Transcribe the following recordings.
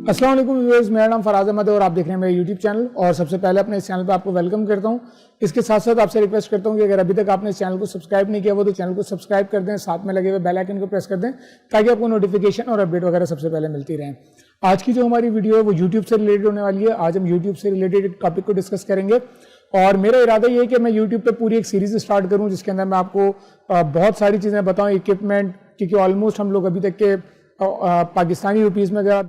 अस्सलाम वालेकुम व्यूअर्स, मेरा नाम फराज अहमद है और आप देख रहे हैं मेरे यूट्यूब चैनल। और सबसे पहले अपने इस चैनल पे आपको वेलकम करता हूं। इसके साथ साथ आपसे रिक्वेस्ट करता हूं कि अगर अभी तक आपने इस चैनल को सब्सक्राइब नहीं किया वो तो चैनल को सब्सक्राइब कर दें, साथ में लगे हुए बेल आइकन को प्रेस कर दें ताकि आपको नोटिफिकेशन और अपडेट वगैरह सबसे पहले मिलती रहे। आज की जो हमारी वीडियो है वो यूट्यूब से रिलेटेड होने वाली है। आज हम यूट्यूब से रिलेटेड एक टॉपिक को डिस्कस करेंगे और मेरा इरादा ये है कि मैं यूट्यूब पे पूरी एक सीरीज स्टार्ट करूं जिसके अंदर मैं आपको बहुत सारी चीज़ें बताऊं, इक्विपमेंट, क्योंकि ऑलमोस्ट हम लोग अभी तक के पाकिस्तानी रुपीज़ में अगर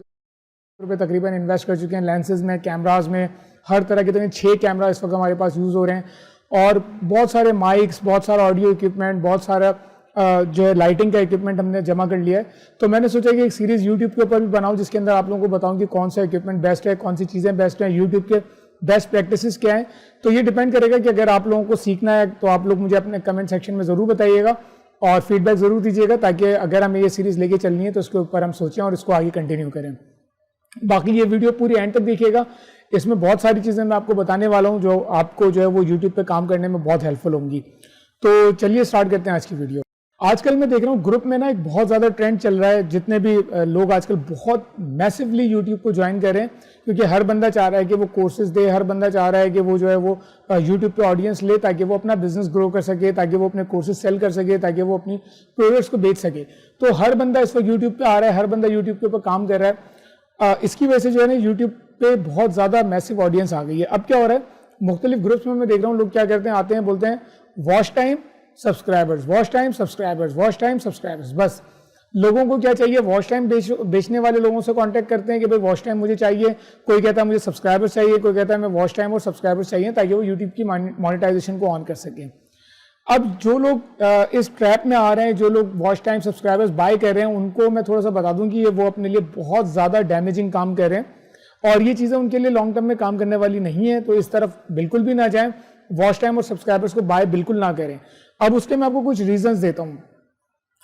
रुपये तकरीबन इन्वेस्ट कर चुके हैं लेंसेज में, कैमराज में, हर तरह के 6 कैमरा इस वक्त हमारे पास यूज़ हो रहे हैं और बहुत सारे माइक्स, बहुत सारा ऑडियो इक्विपमेंट, बहुत सारा जो है लाइटिंग का इक्विपमेंट हमने जमा कर लिया है। तो मैंने सोचा कि एक सीरीज़ यूट्यूब के ऊपर भी बनाऊं जिसके अंदर आप लोगों को बताऊं कि कौन सा इक्विपमेंट बेस्ट है, कौन सी चीज़ें बेस्ट हैं, यूट्यूब के बेस्ट प्रैक्टिसेस क्या हैं। तो ये डिपेंड करेगा कि अगर आप लोगों को सीखना है तो आप लोग मुझे अपने कमेंट सेक्शन में ज़रूर बताइएगा और फीडबैक ज़रूर दीजिएगा ताकि अगर हमें ये सीरीज़ लेके चलनी है तो उसके ऊपर हम सोचें और इसको आगे कंटिन्यू करें। बाकी ये वीडियो पूरी एंड तक देखिएगा, इसमें बहुत सारी चीज़ें मैं आपको बताने वाला हूँ जो आपको जो है वो यूट्यूब पे काम करने में बहुत हेल्पफुल होंगी। तो चलिए स्टार्ट करते हैं आज की वीडियो। आजकल मैं देख रहा हूँ ग्रुप में ना एक बहुत ज़्यादा ट्रेंड चल रहा है, जितने भी लोग आजकल बहुत मैसिवली यूट्यूब को ज्वाइन कर रहे हैं क्योंकि हर बंदा चाह रहा है कि वो कोर्सेज दे, हर बंदा चाह रहा है कि वो जो है वो यूट्यूब पे ऑडियंस ले ताकि वो अपना बिजनेस ग्रो कर सके, ताकि वो अपने कोर्सेज सेल कर सके, ताकि वो अपनी प्रोडक्ट्स को बेच सके। तो हर बंदा इस वक्त यूट्यूब पे आ रहा है, हर बंदा यूट्यूब के ऊपर काम कर रहा है। इसकी वजह से जो है ना यूट्यूब पे बहुत ज़्यादा मैसिव ऑडियंस आ गई है। अब क्या हो रहा है, मुख्तलिफ ग्रुप्स में मैं देख रहा हूँ लोग क्या करते हैं, आते हैं बोलते हैं watch time subscribers, watch time subscribers, watch time subscribers. बस लोगों को क्या चाहिए, वॉच टाइम बेचने वाले लोगों से कांटेक्ट करते हैं कि भाई वॉच टाइम मुझे चाहिए, कोई कहता है मुझे सब्सक्राइबर्स चाहिए, कोई कहता है मैं वॉच टाइम और सब्सक्राइबर्स चाहिए ताकि वो यूट्यूब की मोनेटाइजेशन को ऑन कर सकें। अब जो लोग इस ट्रैप में आ रहे हैं, जो लोग वॉच टाइम सब्सक्राइबर्स बाय कर रहे हैं, उनको मैं थोड़ा सा बता दूं कि ये वो अपने लिए बहुत ज़्यादा डैमेजिंग काम कर रहे हैं और ये चीज़ें उनके लिए लॉन्ग टर्म में काम करने वाली नहीं है। तो इस तरफ बिल्कुल भी ना जाएं, वॉच टाइम और सब्सक्राइबर्स को बाय बिल्कुल ना करें। अब उसके मैं आपको कुछ रीजंस देता हूँ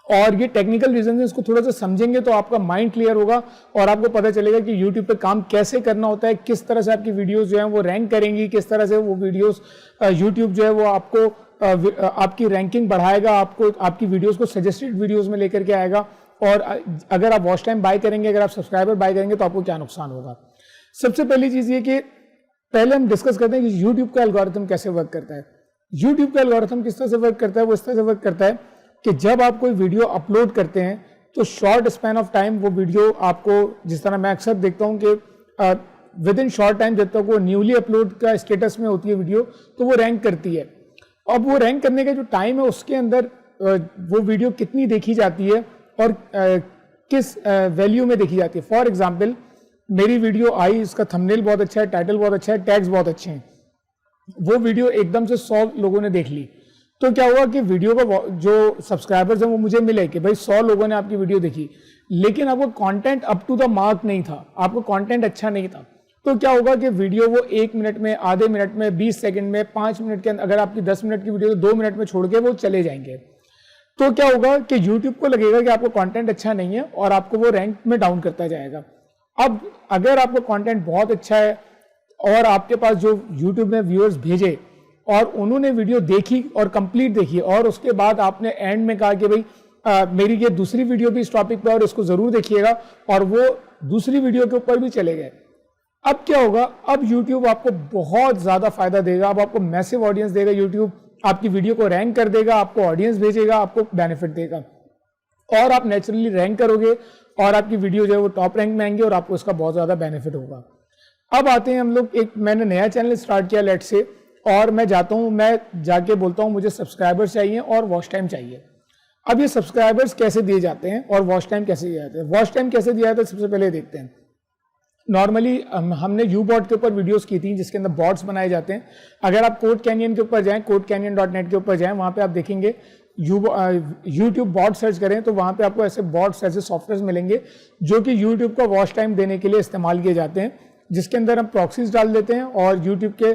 और ये टेक्निकल रीजन है, इसको थोड़ा सा समझेंगे तो आपका माइंड क्लियर होगा और आपको पता चलेगा कि यूट्यूब पे काम कैसे करना होता है, किस तरह से आपकी वीडियोस जो है वो रैंक करेंगी, किस तरह से वो वीडियोस यूट्यूब जो है वो आपको आपकी रैंकिंग बढ़ाएगा, आपको आपकी वीडियोस को सजेस्टेड वीडियोस में लेकर के आएगा। और अगर आप वॉच टाइम बाय करेंगे, अगर आप सब्सक्राइबर बाय करेंगे तो आपको क्या नुकसान होगा। सबसे पहली चीज़ ये कि पहले हम डिस्कस करते हैं कि यूट्यूब का एल्गोरिथम कैसे वर्क करता है। यूट्यूब का एल्गोरिथम किस तरह से वर्क करता है, वो इस तरह से वर्क करता है कि जब आप कोई वीडियो अपलोड करते हैं तो शॉर्ट स्पैन ऑफ टाइम वो वीडियो आपको, जिस तरह मैं अक्सर देखता हूँ कि विद इन शॉर्ट टाइम जब तक वो न्यूली अपलोड का स्टेटस में होती है वीडियो तो वो रैंक करती है। अब वो रैंक करने का जो टाइम है उसके अंदर वो वीडियो कितनी देखी जाती है और किस वैल्यू में देखी जाती है। फॉर एग्जांपल मेरी वीडियो आई, इसका थंबनेल बहुत अच्छा है, टाइटल बहुत अच्छा है, टैग्स बहुत अच्छे हैं, वो वीडियो एकदम से 100 लोगों ने देख ली तो क्या हुआ कि वीडियो का जो सब्सक्राइबर्स हैं वो मुझे मिले कि भाई 100 लोगों ने आपकी वीडियो देखी, लेकिन आपको content up to the mark नहीं था, आपको कंटेंट अच्छा नहीं था। तो क्या होगा कि वीडियो वो 1 मिनट में, आधे मिनट में, 20 सेकंड में, 5 मिनट के अंदर, अगर आपकी 10 मिनट की वीडियो तो 2 मिनट में छोड़ के वो चले जाएंगे। तो क्या होगा कि यूट्यूब को लगेगा कि आपको कंटेंट अच्छा नहीं है और आपको वो रैंक में डाउन करता जाएगा। अब अगर आपका कंटेंट बहुत अच्छा है और आपके पास जो यूट्यूब ने व्यूअर्स भेजे और उन्होंने वीडियो देखी और कंप्लीट देखी और उसके बाद आपने एंड में कहा कि भाई मेरी ये दूसरी वीडियो भी इस टॉपिक पे और इसको जरूर देखिएगा, और वो दूसरी वीडियो के ऊपर भी चले गए, अब क्या होगा, अब यूट्यूब आपको बहुत ज्यादा फायदा देगा, अब आपको मैसिव ऑडियंस देगा, यूट्यूब आपकी वीडियो को रैंक कर देगा, आपको ऑडियंस भेजेगा, आपको बेनिफिट देगा और आप नेचुरली रैंक करोगे और आपकी वीडियो जो है वो टॉप रैंक में आएंगे और आपको इसका बहुत ज्यादा बेनिफिट होगा। अब आते हैं हम लोग, एक मैंने नया चैनल स्टार्ट किया लेट से, और मैं जाता हूँ, मैं जाके बोलता हूँ मुझे सब्सक्राइबर्स चाहिए और वॉच टाइम चाहिए। अब ये सब्सक्राइबर्स कैसे दिए जाते हैं और वॉच टाइम कैसे दिया जाता है। वॉच टाइम कैसे दिया जाता है सबसे पहले देखते हैं। नॉर्मली हमने यूबॉट के ऊपर वीडियोस की थी जिसके अंदर बॉट्स बनाए जाते हैं। अगर आप कोड कैनियन के ऊपर जाएं, codecanyon.net के ऊपर जाएं, वहाँ पे आप देखेंगे यूट्यूब बॉट सर्च करें तो वहाँ पे आपको ऐसे बॉट्स, ऐसे सॉफ्टवेयर मिलेंगे जो कि यूट्यूब को वॉच टाइम देने के लिए इस्तेमाल किए जाते हैं, जिसके अंदर हम प्रॉक्सीज डाल देते हैं और यूट्यूब के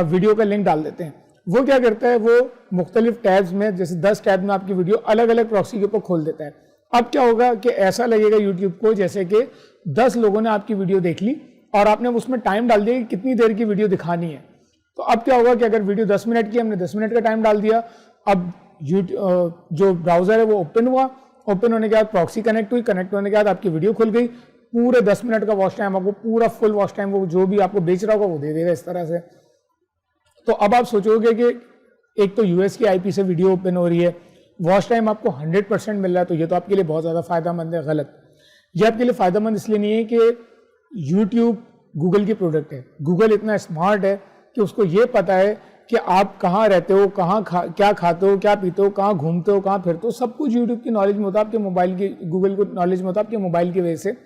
वीडियो का लिंक डाल देते हैं। वो क्या करता है, वो मुख्तलिफ टैब्स में, जैसे 10 टैब में आपकी वीडियो अलग अलग प्रॉक्सी के ऊपर खोल देता है। अब क्या होगा कि ऐसा लगेगा यूट्यूब को जैसे कि 10 लोगों ने आपकी वीडियो देख ली और आपने उसमें टाइम डाल दिया कि कितनी देर की वीडियो दिखानी है। तो अब क्या होगा कि अगर वीडियो 10 मिनट की, हमने 10 मिनट का टाइम डाल दिया, अब जो ब्राउजर है वो ओपन हुआ, ओपन होने के बाद प्रॉक्सी कनेक्ट हुई, कनेक्ट होने के बाद आपकी वीडियो खुल गई, पूरे 10 मिनट का वॉच टाइम आपको, पूरा फुल वॉच टाइम वो जो भी आपको बेच रहा होगा वो दे देगा इस तरह से। तो अब आप सोचोगे कि एक तो यूएस की आईपी से वीडियो ओपन हो रही है, वॉच टाइम आपको 100% मिल रहा है, तो ये तो आपके लिए बहुत ज़्यादा फायदेमंद है। गलत, ये आपके लिए फायदेमंद इसलिए नहीं है कि यूट्यूब गूगल की प्रोडक्ट है। गूगल इतना स्मार्ट है कि उसको ये पता है कि आप कहाँ रहते हो, क्या खाते हो, क्या पीते हो, कहाँ घूमते हो, कहाँ फिरते हो, सब कुछ यूट्यूब की नॉलेज में होता है आपके मोबाइल की, गूगल को नॉलेज में होता है आपके मोबाइल की वजह से।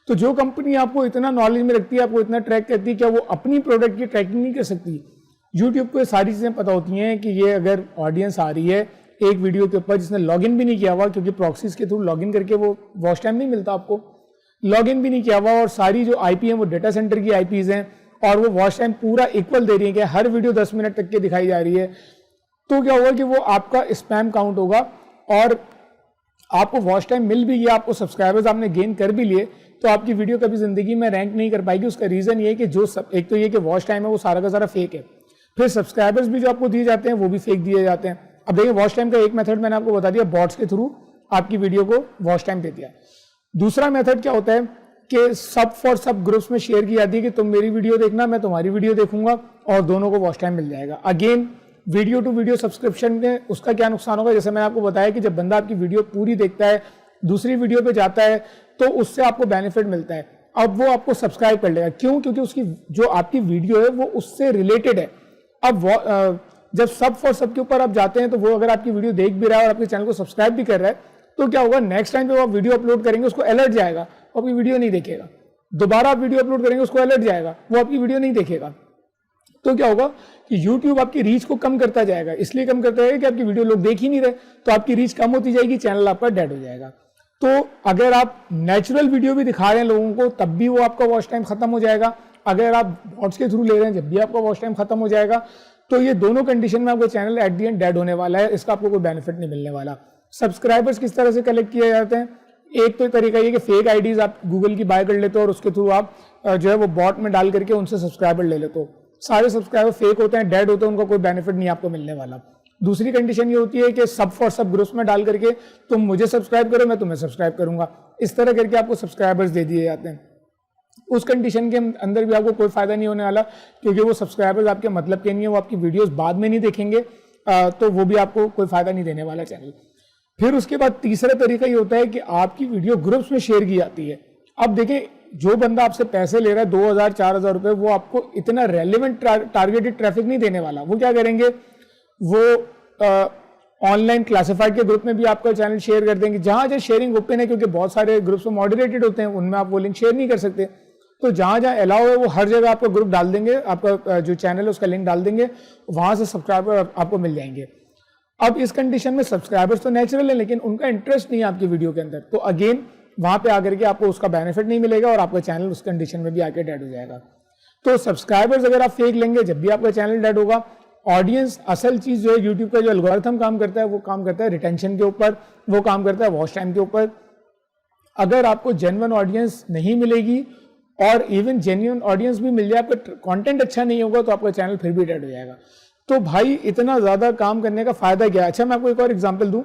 तो जो कंपनी आपको इतना नॉलेज में रखती है, आपको इतना ट्रैक करती है, क्या वो अपनी प्रोडक्ट की ट्रैकिंग नहीं कर सकती? यूट्यूब को ये सारी चीज़ें पता होती हैं कि ये अगर ऑडियंस आ रही है एक वीडियो के ऊपर जिसने लॉगिन भी नहीं किया हुआ, क्योंकि प्रॉक्सीज के थ्रू लॉगिन करके वो वॉच टाइम नहीं मिलता आपको, लॉगिन भी नहीं किया हुआ, और सारी जो आईपी है वो डेटा सेंटर की आईपीज हैं, और वो वॉच टाइम पूरा इक्वल दे रही है कि हर वीडियो 10 मिनट तक की दिखाई जा रही है, तो क्या होगा कि वो आपका स्पैम काउंट होगा और आपको वॉच टाइम मिल भी गया, आपको सब्सक्राइबर्स आपने गेन कर भी लिए, तो आपकी वीडियो कभी जिंदगी में रैंक नहीं कर पाएगी। उसका रीजन ये है कि एक तो ये कि वॉच टाइम है वो सारा का सारा फेक है, फिर सब्सक्राइबर्स भी जो आपको दिए जाते हैं वो भी फेक दिए जाते हैं। अब देखिए, वॉच टाइम का एक मेथड मैंने आपको बता दिया, बॉट्स के थ्रू आपकी वीडियो को वॉच टाइम दे दिया। दूसरा मेथड क्या होता है कि सब फॉर सब ग्रुप्स में शेयर की जाती है कि तुम मेरी वीडियो देखना, मैं तुम्हारी वीडियो देखूंगा, और दोनों को वॉच टाइम मिल जाएगा। Again, video to video subscription में उसका क्या नुकसान होगा? जैसे मैंने आपको बताया कि जब बंदा आपकी वीडियो पूरी देखता है, दूसरी वीडियो पे जाता है, तो उससे आपको बेनिफिट मिलता है। अब वो आपको सब्सक्राइब कर लेगा, क्यों? क्योंकि उसकी जो आपकी वीडियो है वो उससे रिलेटेड है। अब जब सब फॉर सब के ऊपर आप जाते हैं, तो वो अगर आपकी वीडियो देख भी रहा है और आपके चैनल को सब्सक्राइब भी कर रहा है, तो क्या होगा, नेक्स्ट टाइम जब आप वीडियो अपलोड करेंगे उसको अलर्ट जाएगा, वो आपकी वीडियो नहीं देखेगा। दोबारा आप वीडियो अपलोड करेंगे उसको अलर्ट जाएगा, वो आपकी वीडियो नहीं देखेगा। तो क्या होगा कि YouTube आपकी रीच को कम करता जाएगा, इसलिए कम करता है कि आपकी वीडियो लोग देख ही नहीं रहे, तो आपकी रीच कम होती जाएगी, चैनल आपका डेड हो जाएगा। तो अगर आप नेचुरल वीडियो भी दिखा रहे हैं लोगों को, तब भी वो आपका वॉच टाइम खत्म हो जाएगा। अगर आप बॉट्स के थ्रू ले रहे हैं, जब भी आपका वॉच टाइम खत्म हो जाएगा। तो ये दोनों कंडीशन में आपका channel at the and dead होने वाला है, इसका आपको कोई बेनिफिट नहीं मिलने वाला। सब्सक्राइबर्स किस तरह से कलेक्ट किए जाते हैं? एक तो तरीका ये कि फेक आईडीज आप गूगल की बाय कर लेते हो और उसके थ्रू आप जो है वो बॉट में डाल करके उनसे सब्सक्राइबर ले लेते हो। सारे सब्सक्राइबर फेक होते हैं, डेड होते हैं, उनका कोई बेनिफिट नहीं आपको मिलने वाला। दूसरी कंडीशन ये होती है कि सब फॉर सब ग्रुप्स में डाल करके तुम मुझे सब्सक्राइब करो, मैं तुम्हें सब्सक्राइब करूंगा, इस तरह करके आपको सब्सक्राइबर्स दे दिए जाते हैं। उस कंडीशन के अंदर भी आपको कोई फायदा नहीं होने वाला, क्योंकि वो सब्सक्राइबर्स आपके मतलब के नहीं है, वो आपकी वीडियोस बाद में नहीं देखेंगे, तो वो भी आपको कोई फायदा नहीं देने वाला चैनल। फिर उसके बाद तीसरा तरीका ये होता है कि आपकी वीडियो ग्रुप्स में शेयर की जाती है। अब देखें, जो बंदा आपसे पैसे ले रहा है 2000-4000 रुपए, वो आपको इतना रेलिवेंट टारगेटेड ट्रैफिक नहीं देने वाला। वो क्या करेंगे, वो ऑनलाइन क्लासिफाइड के ग्रुप में भी आपका चैनल शेयर कर देंगे, जहां जहां शेयरिंग ओपन है, क्योंकि बहुत सारे ग्रुप्स मॉडरेटेड होते हैं, उनमें आप वो लिंक शेयर नहीं कर सकते। तो जहां जहां अलाउ है वो हर जगह आपका ग्रुप डाल देंगे, आपका जो चैनल है उसका लिंक डाल देंगे, वहां से सब्सक्राइबर आपको मिल जाएंगे। अब इस कंडीशन में सब्सक्राइबर्स तो नेचुरल है, लेकिन उनका इंटरेस्ट नहीं है आपकी वीडियो के अंदर, तो अगेन वहां पे आकर के आपको उसका बेनिफिट नहीं मिलेगा और आपका चैनल उस कंडीशन में भी आके डेड हो जाएगा। तो सब्सक्राइबर्स अगर आप फेक लेंगे, जब भी आपका चैनल डेड होगा। ऑडियंस, असल चीज जो है यूट्यूब का जो एल्गोरिथम काम करता है, वो काम करता है रिटेंशन के ऊपर, वो काम करता है वॉच टाइम के ऊपर। अगर आपको जेन्युइन ऑडियंस नहीं मिलेगी और इवन जेन्युइन ऑडियंस भी मिल जाए, आपका कंटेंट अच्छा नहीं होगा, तो आपका चैनल फिर भी डेड हो जाएगा। तो भाई इतना ज्यादा काम करने का फायदा क्या है? अच्छा, मैं आपको एक और एग्जांपल दूं,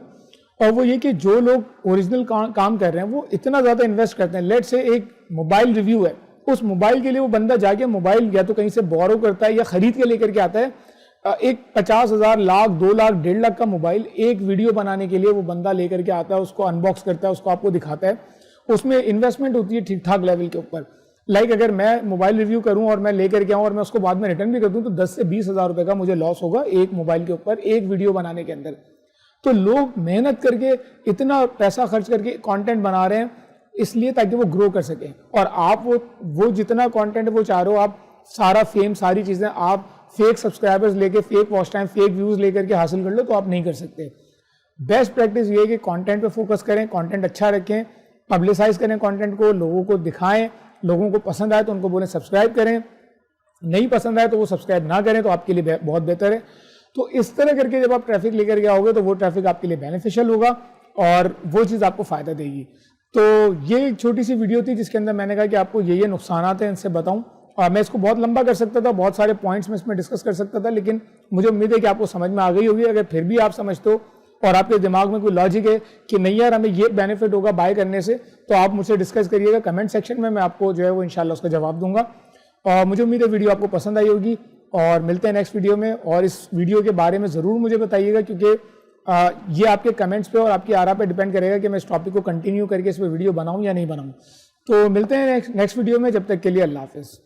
और वो ये कि जो लोग ओरिजिनल काम कर रहे हैं वो इतना ज्यादा इन्वेस्ट करते हैं। लेट से एक मोबाइल रिव्यू है, उस मोबाइल के लिए वो बंदा जाके मोबाइल या तो कहीं से बोरो करता है या खरीद के लेकर के आता है। एक 50,000, लाख, 2 लाख, 1.5 लाख का मोबाइल एक वीडियो बनाने के लिए वो बंदा लेकर के आता है, उसको अनबॉक्स करता है, उसको आपको दिखाता है। उसमें इन्वेस्टमेंट होती है ठीक ठाक लेवल के ऊपर। लाइक अगर मैं मोबाइल रिव्यू करूं और मैं लेकर के आऊं और मैं उसको बाद में रिटर्न भी कर दूं, तो 10 से 20,000 रुपए का मुझे लॉस होगा एक मोबाइल के ऊपर, एक वीडियो बनाने के अंदर। तो लोग मेहनत करके इतना पैसा खर्च करके कंटेंट बना रहे हैं, इसलिए ताकि वो ग्रो कर सकें। और आप वो जितना कंटेंट वो चाह रहे हो, आप सारा फेम, सारी चीजें आप फेक सब्सक्राइबर्स लेके, fake watch time, fake views लेकर के हासिल कर लो, तो आप नहीं कर सकते। बेस्ट प्रैक्टिस ये है कि कंटेंट पे फोकस करें, कंटेंट अच्छा रखें, पब्लिसाइज करें कंटेंट को, लोगों को दिखाएं, लोगों को पसंद आए तो उनको बोलें सब्सक्राइब करें, नहीं पसंद आए तो वो सब्सक्राइब ना करें, तो आपके लिए बहुत बेहतर है। तो इस तरह करके जब आप ट्रैफिक लेकर के आओगे, तो वो ट्रैफिक आपके लिए बेनिफिशियल होगा और वो चीज़ आपको फायदा देगी। तो ये एक छोटी सी वीडियो थी जिसके अंदर मैंने कहा कि आपको ये नुकसान हैं, इनसे बताऊं। और मैं इसको बहुत लंबा कर सकता था, बहुत सारे पॉइंट्स में इसमें डिस्कस कर सकता था, लेकिन मुझे उम्मीद है कि आपको समझ में आ गई होगी। अगर फिर भी आप समझते हो और आपके दिमाग में कोई लॉजिक है कि नहीं यार हमें ये बेनिफिट होगा बाय करने से, तो आप मुझसे डिस्कस करिएगा कमेंट सेक्शन में, मैं आपको जो है वो इंशाल्लाह उसका जवाब दूंगा। और मुझे उम्मीद है वीडियो आपको पसंद आई होगी, और मिलते हैं नेक्स्ट वीडियो में। और इस वीडियो के बारे में ज़रूर मुझे बताइएगा, क्योंकि ये आपके कमेंट्स पे और आपकी आरा पे डिपेंड करेगा कि मैं इस टॉपिक को कंटिन्यू करके इस पर वीडियो बनाऊँ या नहीं बनाऊँ। तो मिलते हैं नेक्स्ट वीडियो में, जब तक के लिए अल्लाह हाफिज़।